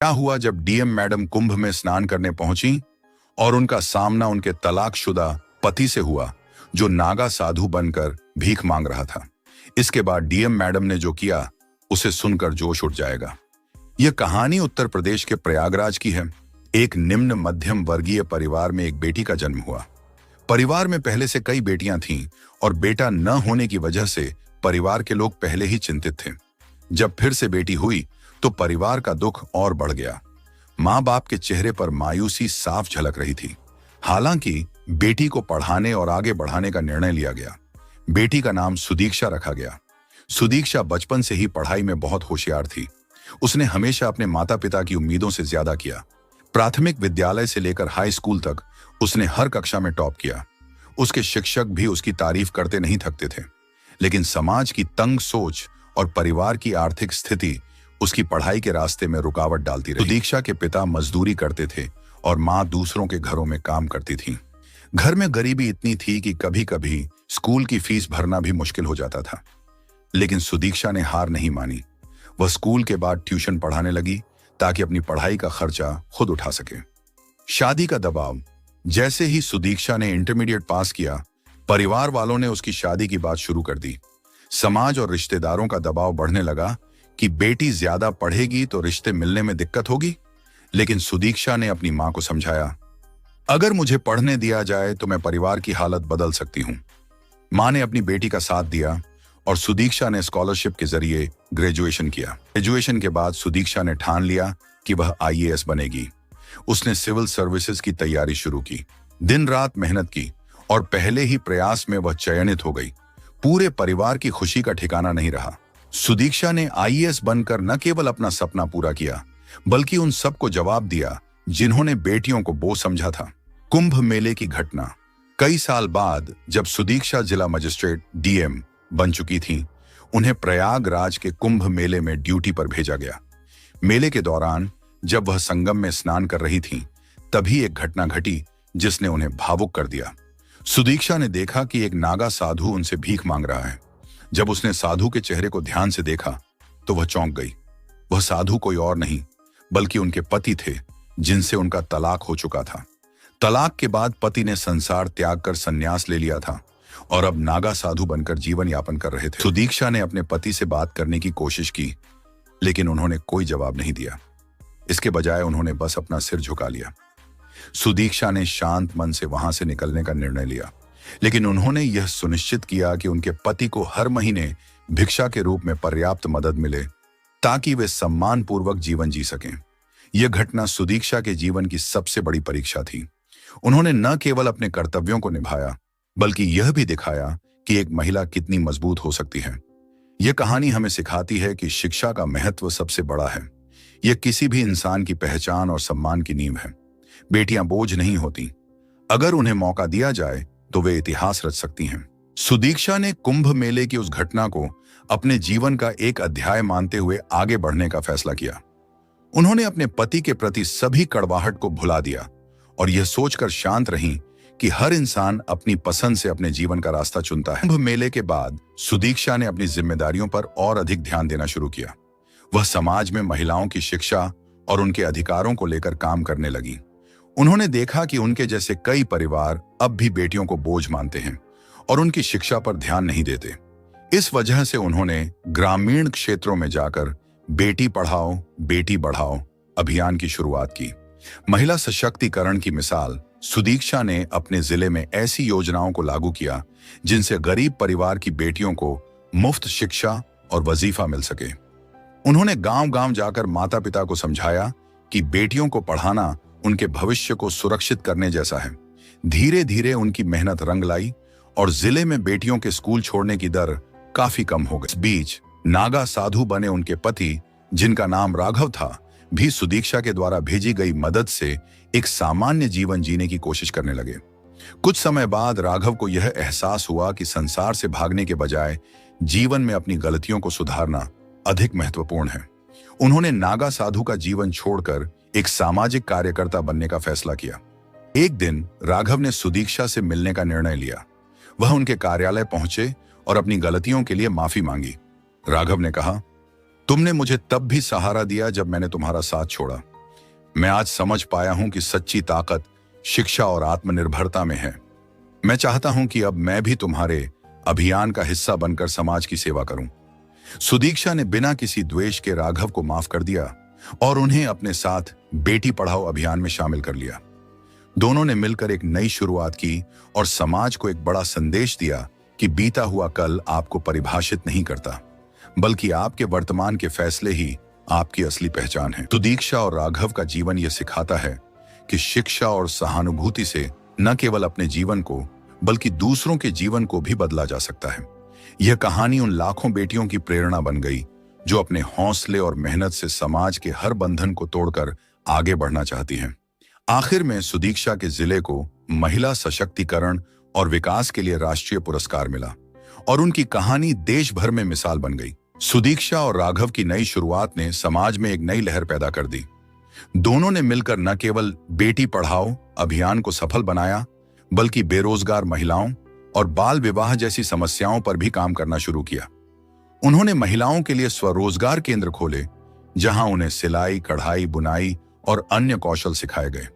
क्या हुआ जब डीएम मैडम कुंभ में स्नान करने पहुंची और उनका सामना उनके तलाकशुदा पति से हुआ, जो नागा साधु बनकर भीख मांग रहा था। इसके बाद डीएम मैडम ने जो किया उसे सुनकर जोश उठ जाएगा। यह कहानी उत्तर प्रदेश के प्रयागराज की है। एक निम्न मध्यम वर्गीय परिवार में एक बेटी का जन्म हुआ। परिवार में पहले से कई बेटियां थीं और बेटा न होने की वजह से परिवार के लोग पहले ही चिंतित थे। जब फिर से बेटी हुई तो परिवार का दुख और बढ़ गया। माँ बाप के चेहरे पर मायूसी साफ झलक रही थी। हालांकि बेटी को पढ़ाने और आगे बढ़ाने का निर्णय लिया गया। बेटी का नाम सुदीक्षा रखा गया। सुदीक्षा बचपन से ही पढ़ाई में बहुत होशियार थी। उसने हमेशा अपने माता पिता की उम्मीदों से ज्यादा किया। प्राथमिक विद्यालय से लेकर हाई स्कूल तक उसने हर कक्षा में टॉप किया। उसके शिक्षक भी उसकी तारीफ करते नहीं थकते थे। लेकिन समाज की तंग सोच और परिवार की आर्थिक स्थिति उसकी पढ़ाई के रास्ते में रुकावट डालती रही। सुदीक्षा के पिता मजदूरी करते थे और माँ दूसरों के घरों में काम करती थी। घर में गरीबी इतनी थी कि कभी कभी स्कूल की फीस भरना भी मुश्किल हो जाता था। लेकिन सुदीक्षा ने हार नहीं मानी। वह स्कूल के बाद ट्यूशन पढ़ाने लगी ताकि अपनी पढ़ाई का खर्चा खुद उठा सके। शादी का दबाव। जैसे ही सुदीक्षा ने इंटरमीडिएट पास किया, परिवार वालों ने उसकी शादी की बात शुरू कर दी। समाज और रिश्तेदारों का दबाव बढ़ने लगा कि बेटी ज्यादा पढ़ेगी तो रिश्ते मिलने में दिक्कत होगी। लेकिन सुदीक्षा ने अपनी मां को समझाया, अगर मुझे पढ़ने दिया जाए तो मैं परिवार की हालत बदल सकती हूं। मां ने अपनी बेटी का साथ दिया और सुदीक्षा ने स्कॉलरशिप के जरिए ग्रेजुएशन किया। ग्रेजुएशन के बाद सुदीक्षा ने ठान लिया कि वह आईएएस बनेगी। उसने सिविल सर्विसेज की तैयारी शुरू की, दिन रात मेहनत की और पहले ही प्रयास में वह चयनित हो गई। पूरे परिवार की खुशी का ठिकाना नहीं रहा। सुदीक्षा ने आईएएस बनकर न केवल अपना सपना पूरा किया, बल्कि उन सबको जवाब दिया जिन्होंने बेटियों को बोझ समझा था। कुंभ मेले की घटना। कई साल बाद जब सुदीक्षा जिला मजिस्ट्रेट डीएम बन चुकी थी, उन्हें प्रयागराज के कुंभ मेले में ड्यूटी पर भेजा गया। मेले के दौरान जब वह संगम में स्नान कर रही थीं, तभी एक घटना घटी जिसने उन्हें भावुक कर दिया। सुदीक्षा ने देखा कि एक नागा साधु उनसे भीख मांग रहा है। जब उसने साधु के चेहरे को ध्यान से देखा तो वह चौंक गई। वह साधु कोई और नहीं बल्कि उनके पति थे, जिनसे उनका तलाक हो चुका था। तलाक के बाद पति ने संसार त्याग कर संन्यास ले लिया था और अब नागा साधु बनकर जीवन यापन कर रहे थे। सुदीक्षा ने अपने पति से बात करने की कोशिश की, लेकिन उन्होंने कोई जवाब नहीं दिया। इसके बजाय उन्होंने बस अपना सिर झुका लिया। सुदीक्षा ने शांत मन से वहां से निकलने का निर्णय लिया, लेकिन उन्होंने यह सुनिश्चित किया कि उनके पति को हर महीने भिक्षा के रूप में पर्याप्त मदद मिले ताकि वे सम्मानपूर्वक जीवन जी सकें। यह घटना सुदीक्षा के जीवन की सबसे बड़ी परीक्षा थी। उन्होंने न केवल अपने कर्तव्यों को निभाया, बल्कि यह भी दिखाया कि एक महिला कितनी मजबूत हो सकती है। यह कहानी हमें सिखाती है कि शिक्षा का महत्व सबसे बड़ा है। यह किसी भी इंसान की पहचान और सम्मान की नींव है। बेटियां बोझ नहीं होती। अगर उन्हें मौका दिया जाए तो वे इतिहास रच सकती हैं। सुदीक्षा ने कुंभ मेले की उस घटना को अपने जीवन का एक अध्याय मानते हुए आगे बढ़ने का फैसला किया। उन्होंने अपने पति के प्रति सभी कड़वाहट को भुला दिया और यह सोचकर शांत रहीं कि हर इंसान अपनी पसंद से अपने जीवन का रास्ता चुनता है। कुंभ मेले के बाद सुदीक्षा ने अपनी जिम्मेदारियों पर और अधिक ध्यान देना शुरू किया। वह समाज में महिलाओं की शिक्षा और उनके अधिकारों को लेकर काम करने लगी। उन्होंने देखा कि उनके जैसे कई परिवार अब भी बेटियों को बोझ मानते हैं और उनकी शिक्षा पर ध्यान नहीं देते। इस वजह से उन्होंने ग्रामीण क्षेत्रों में जाकर बेटी पढ़ाओ बेटी बढ़ाओ अभियान की शुरुआत की। महिला सशक्तिकरण की मिसाल सुदीक्षा ने अपने जिले में ऐसी योजनाओं को लागू किया जिनसे गरीब परिवार की बेटियों को मुफ्त शिक्षा और वजीफा मिल सके। उन्होंने गांव-गांव जाकर माता पिता को समझाया कि बेटियों को पढ़ाना उनके भविष्य को सुरक्षित करने जैसा है। धीरे धीरे उनकी मेहनत रंग लाई और जिले में बेटियों के स्कूल छोड़ने की दर काफी कम हो गई। इस बीच नागा साधु बने उनके पति, जिनका नाम राघव था, भी सुदीक्षा के द्वारा भेजी गई मदद से एक सामान्य जीवन जीने की कोशिश करने लगे। कुछ समय बाद राघव को यह एहसास हुआ कि संसार से भागने के बजाय जीवन में अपनी गलतियों को सुधारना अधिक महत्वपूर्ण है। उन्होंने नागा साधु का जीवन छोड़कर एक सामाजिक कार्यकर्ता बनने का फैसला किया। एक दिन राघव ने सुदीक्षा से मिलने का निर्णय लिया। वह उनके कार्यालय पहुंचे और अपनी गलतियों के लिए माफी मांगी। राघव ने कहा, तुमने मुझे तब भी सहारा दिया जब मैंने तुम्हारा साथ छोड़ा। मैं आज समझ पाया हूं कि सच्ची ताकत शिक्षा और आत्मनिर्भरता में है। मैं चाहता हूं कि अब मैं भी तुम्हारे अभियान का हिस्सा बनकर समाज की सेवा करूं। सुदीक्षा ने बिना किसी द्वेष के राघव को माफ कर दिया और उन्हें अपने साथ बेटी पढ़ाओ अभियान में शामिल कर लिया। दोनों ने मिलकर एक नई शुरुआत की और समाज को एक बड़ा संदेश दिया कि बीता हुआ कल आपको परिभाषित नहीं करता, बल्कि आपके वर्तमान के फैसले ही आपकी असली पहचान है। सुदीक्षा और राघव का जीवन यह सिखाता है कि शिक्षा और सहानुभूति से न केवल अपने जीवन को बल्कि दूसरों के जीवन को भी बदला जा सकता है। यह कहानी उन लाखों बेटियों की प्रेरणा बन गई जो अपने हौसले और मेहनत से समाज के हर बंधन को तोड़कर आगे बढ़ना चाहती हैं। आखिर में सुदीक्षा के जिले को महिला सशक्तिकरण और विकास के लिए राष्ट्रीय पुरस्कार मिला और उनकी कहानी देश भर में मिसाल बन गई। सुदीक्षा और राघव की नई शुरुआत ने समाज में एक नई लहर पैदा कर दी। दोनों ने मिलकर न केवल बेटी पढ़ाओ अभियान को सफल बनाया, बल्कि बेरोजगार महिलाओं और बाल विवाह जैसी समस्याओं पर भी काम करना शुरू किया। उन्होंने महिलाओं के लिए स्वरोजगार केंद्र खोले, जहां उन्हें सिलाई, कढ़ाई, बुनाई और अन्य कौशल सिखाए गए।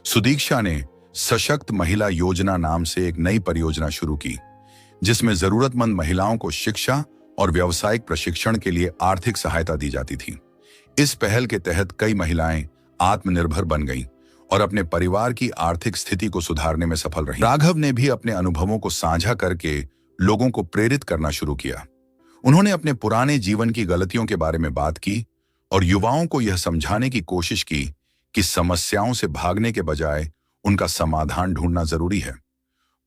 सुदीक्षा ने सशक्त महिला योजना नाम से एक नई परियोजना शुरू की, जिसमें जरूरतमंद महिलाओं को शिक्षा और व्यावसायिक प्रशिक्षण के लिए आर्थिक सहायता दी जाती थी। इस पहल के तहत कई महिलाएं आत्मनिर्भर बन गईं और अपने परिवार की आर्थिक स्थिति को सुधारने में सफल रहीं। राघव ने भी अपने अनुभवों को साझा करके लोगों को प्रेरित करना शुरू किया। उन्होंने अपने पुराने जीवन की गलतियों के बारे में बात की और युवाओं को यह समझाने की कोशिश की कि समस्याओं से भागने के बजाय उनका समाधान ढूंढना जरूरी है।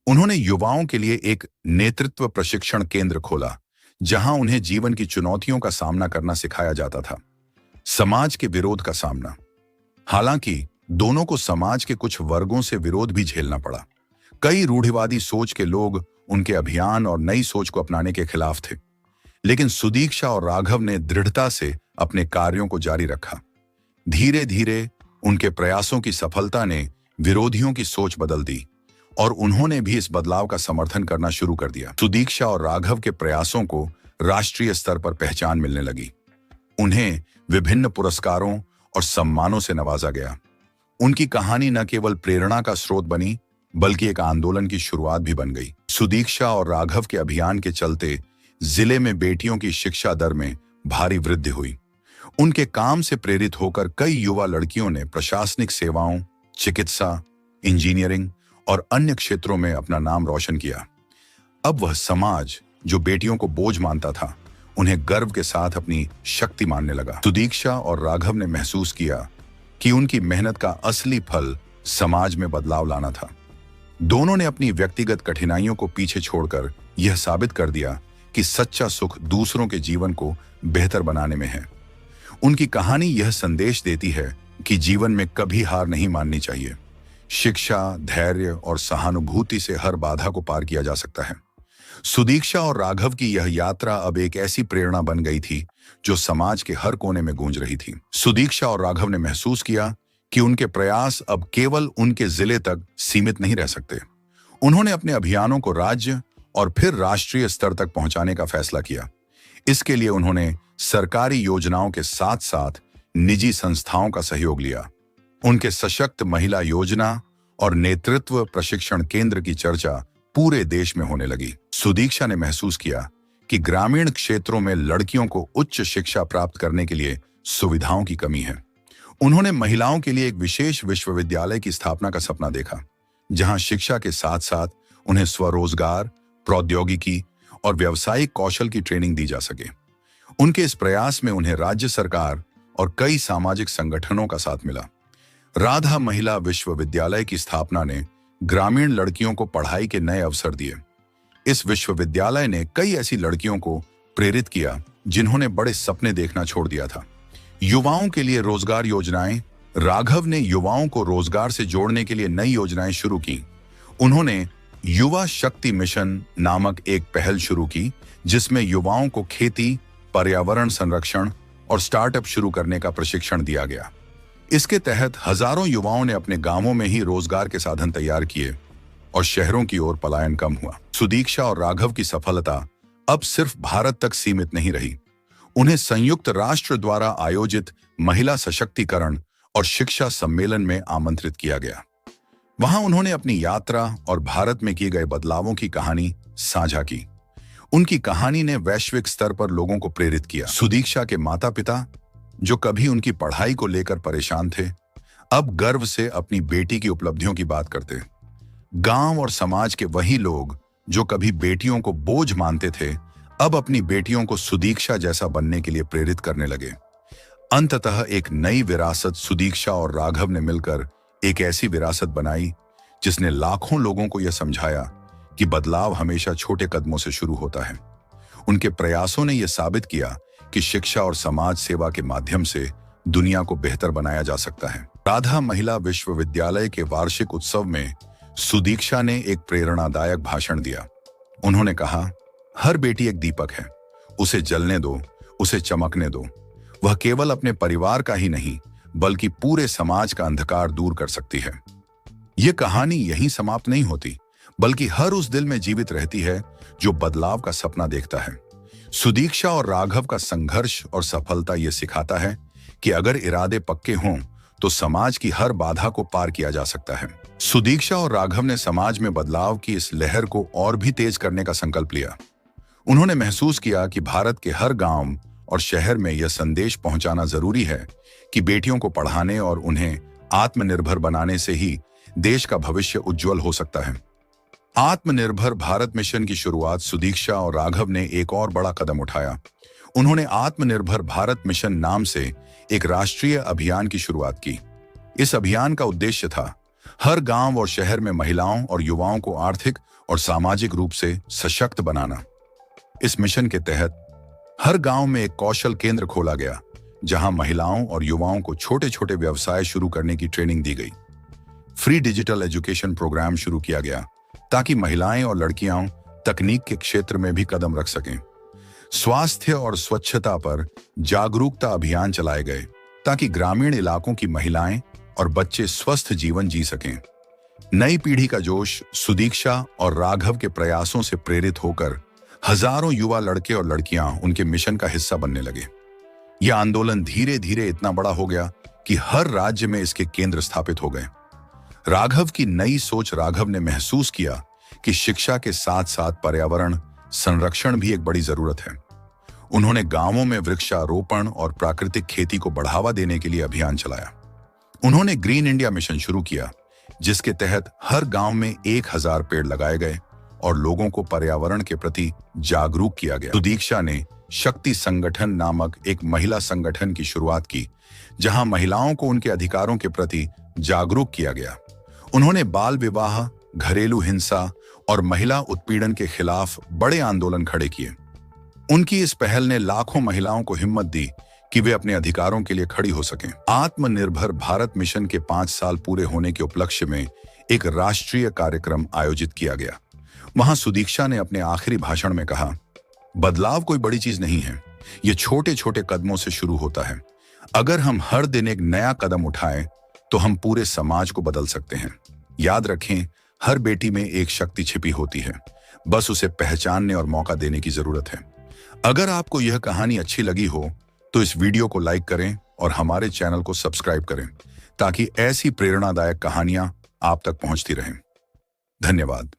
उन्होंने युवाओं के लिए एक नेतृत्व प्रशिक्षण केंद्र खोला, जहां उन्हें जीवन की चुनौतियों का सामना करना सिखाया जाता था। समाज के विरोध का सामना। हालांकि दोनों को समाज के कुछ वर्गों से विरोध भी झेलना पड़ा। कई रूढ़िवादी सोच के लोग उनके अभियान और नई सोच को अपनाने के खिलाफ थे, लेकिन सुदीक्षा और राघव ने दृढ़ता से अपने कार्यों को जारी रखा। धीरे धीरे उनके प्रयासों की सफलता ने विरोधियों की सोच बदल दी और उन्होंने भी इस बदलाव का समर्थन करना शुरू कर दिया। सुदीक्षा और राघव के प्रयासों को राष्ट्रीय स्तर पर पहचान मिलने लगी। उन्हें विभिन्न पुरस्कारों और सम्मानों से नवाजा गया। उनकी कहानी न केवल प्रेरणा का स्रोत बनी, बल्कि एक आंदोलन की शुरुआत भी बन गई। सुदीक्षा और राघव के अभियान के चलते जिले में बेटियों की शिक्षा दर में भारी वृद्धि हुई। उनके काम से प्रेरित होकर कई युवा लड़कियों ने प्रशासनिक सेवाओं, चिकित्सा, इंजीनियरिंग और अन्य क्षेत्रों में अपना नाम रोशन किया। अब वह समाज जो बेटियों को बोझ मानता था, उन्हें गर्व के साथ अपनी शक्ति मानने लगा। सुदीक्षा और राघव ने महसूस किया कि उनकी मेहनत का असली फल समाज में बदलाव लाना था। दोनों ने अपनी व्यक्तिगत कठिनाइयों को पीछे छोड़कर यह साबित कर दिया कि सच्चा सुख दूसरों के जीवन को बेहतर बनाने में है। उनकी कहानी यह संदेश देती है कि जीवन में कभी हार नहीं माननी चाहिए। शिक्षा, धैर्य और सहानुभूति से हर बाधा को पार किया जा सकता है। सुदीक्षा और राघव की यह यात्रा अब एक ऐसी प्रेरणा बन गई थी जो समाज के हर कोने में गूंज रही थी। सुदीक्षा और राघव ने महसूस किया कि उनके प्रयास अब केवल उनके जिले तक सीमित नहीं रह सकते। उन्होंने अपने अभियानों को राज्य और फिर राष्ट्रीय स्तर तक पहुंचाने का फैसला किया। इसके लिए उन्होंने सरकारी योजनाओं के साथ साथ निजी संस्थाओं का सहयोग लिया। उनके सशक्त महिला योजना और नेतृत्व प्रशिक्षण केंद्र की चर्चा पूरे देश में होने लगी। सुदीक्षा ने महसूस किया कि ग्रामीण क्षेत्रों में लड़कियों को उच्च शिक्षा प्राप्त करने के लिए सुविधाओं की कमी है। उन्होंने महिलाओं के लिए एक विशेष विश्वविद्यालय की स्थापना का सपना देखा, जहां शिक्षा के साथ साथ उन्हें स्वरोजगार, प्रौद्योगिकी और व्यावसायिक कौशल की ट्रेनिंग दी जा सके। उनके इस प्रयास में उन्हें राज्य सरकार और कई सामाजिक संगठनों का साथ मिला। राधा महिला विश्वविद्यालय की स्थापना ने ग्रामीण लड़कियों को पढ़ाई के नए अवसर दिए। इस विश्वविद्यालय ने कई ऐसी लड़कियों को प्रेरित किया जिन्होंने बड़े सपने देखना छोड़ दिया था। युवाओं के लिए रोजगार योजनाएं। राघव ने युवाओं को रोजगार से जोड़ने के लिए नई योजनाएं शुरू की। उन्होंने युवा शक्ति मिशन नामक एक पहल शुरू की, जिसमें युवाओं को खेती, पर्यावरण संरक्षण और स्टार्टअप शुरू करने का प्रशिक्षण दिया गया। इसके तहत हजारों युवाओं ने अपने गांवों में ही रोजगार के साधन तैयार किए और शहरों की ओर पलायन कम हुआ। सुदीक्षा और राघव की सफलता अब सिर्फ भारत तक सीमित नहीं रही। उन्हें संयुक्त राष्ट्र द्वारा आयोजित महिला सशक्तिकरण और शिक्षा सम्मेलन में आमंत्रित किया गया। वहां उन्होंने अपनी यात्रा और भारत में किए गए बदलावों की कहानी साझा की। उनकी कहानी ने वैश्विक स्तर पर लोगों को प्रेरित किया। सुदीक्षा के माता पिता, जो कभी उनकी पढ़ाई को लेकर परेशान थे, अब गर्व से अपनी बेटी की उपलब्धियों की बात करते। गांव और समाज के वही लोग जो कभी बेटियों को बोझ मानते थे, अब अपनी बेटियों को सुदीक्षा जैसा बनने के लिए प्रेरित करने लगे। अंततः एक नई विरासत सुदीक्षा और राघव ने मिलकर एक ऐसी विरासत बनाई जिसने लाखों लोगों को यह समझाया कि बदलाव हमेशा छोटे कदमों से शुरू होता है। उनके प्रयासों ने यह साबित किया कि शिक्षा और समाज सेवा के माध्यम से दुनिया को बेहतर बनाया जा सकता है। राधा महिला विश्वविद्यालय के वार्षिक उत्सव में सुदीक्षा ने एक प्रेरणादायक भाषण दिया। उन्होंने कहा, हर बेटी एक दीपक है, उसे जलने दो, उसे चमकने दो। वह केवल अपने परिवार का ही नहीं बल्कि पूरे समाज का अंधकार दूर कर सकती है। यह कहानी यहीं समाप्त नहीं होती, बल्कि हर उस दिल में जीवित रहती है जो बदलाव का सपना देखता है। सुदीक्षा और राघव का संघर्ष और सफलता यह सिखाता है कि अगर इरादे पक्के हों तो समाज की हर बाधा को पार किया जा सकता है। सुदीक्षा और राघव ने समाज में बदलाव की इस लहर को और भी तेज करने का संकल्प लिया। उन्होंने महसूस किया कि भारत के हर गांव और शहर में यह संदेश पहुंचाना जरूरी है कि बेटियों को पढ़ाने और उन्हें आत्मनिर्भर बनाने से ही देश का भविष्य उज्जवल हो सकता है। आत्मनिर्भर भारत मिशन की शुरुआत सुदीक्षा और राघव ने एक और बड़ा कदम उठाया। उन्होंने आत्मनिर्भर भारत मिशन नाम से एक राष्ट्रीय अभियान की शुरुआत की। इस अभियान का उद्देश्य था हर गांव और शहर में महिलाओं और युवाओं को आर्थिक और सामाजिक रूप से सशक्त बनाना। इस मिशन के तहत हर गांव में एक कौशल केंद्र खोला गया, जहां महिलाओं और युवाओं को छोटे छोटे व्यवसाय शुरू करने की ट्रेनिंग दी गई। फ्री डिजिटल एजुकेशन प्रोग्राम शुरू किया गया ताकि महिलाएं और लड़कियां तकनीक के क्षेत्र में भी कदम रख सकें। स्वास्थ्य और स्वच्छता पर जागरूकता अभियान चलाए गए ताकि ग्रामीण इलाकों की महिलाएं और बच्चे स्वस्थ जीवन जी सकें। नई पीढ़ी का जोश सुदीक्षा और राघव के प्रयासों से प्रेरित होकर हजारों युवा लड़के और लड़कियां उनके मिशन का हिस्सा बनने लगे। यह आंदोलन धीरे धीरे इतना बड़ा हो गया कि हर राज्य में इसके केंद्र स्थापित हो गए। राघव की नई सोच राघव ने महसूस किया कि शिक्षा के साथ साथ पर्यावरण संरक्षण भी एक बड़ी जरूरत है। उन्होंने गांवों में वृक्षारोपण और प्राकृतिक खेती को बढ़ावा देने के लिए अभियान चलाया। उन्होंने ग्रीन इंडिया मिशन शुरू किया, जिसके तहत हर गांव में 1000 पेड़ लगाए गए और लोगों को पर्यावरण के प्रति जागरूक किया गया। सुदीक्षा ने शक्ति संगठन नामक एक महिला संगठन की शुरुआत की, जहां महिलाओं को उनके अधिकारों के प्रति जागरूक किया गया। उन्होंने बाल विवाह, घरेलू हिंसा और महिला उत्पीड़न के खिलाफ बड़े आंदोलन खड़े किए। उनकी इस पहल ने लाखों महिलाओं को हिम्मत दी कि वे अपने अधिकारों के लिए खड़ी हो सकें। आत्मनिर्भर भारत मिशन के 5 साल पूरे होने के उपलक्ष्य में एक राष्ट्रीय कार्यक्रम आयोजित किया गया। वहां सुदीक्षा ने अपने आखिरी भाषण में कहा, बदलाव कोई बड़ी चीज नहीं है, ये छोटे छोटे कदमों से शुरू होता है। अगर हम हर दिन एक नया कदम उठाएं तो हम पूरे समाज को बदल सकते हैं। याद रखें, हर बेटी में एक शक्ति छिपी होती है, बस उसे पहचानने और मौका देने की जरूरत है। अगर आपको यह कहानी अच्छी लगी हो तो इस वीडियो को लाइक करें और हमारे चैनल को सब्सक्राइब करें, ताकि ऐसी प्रेरणादायक कहानियां आप तक पहुंचती रहें। धन्यवाद।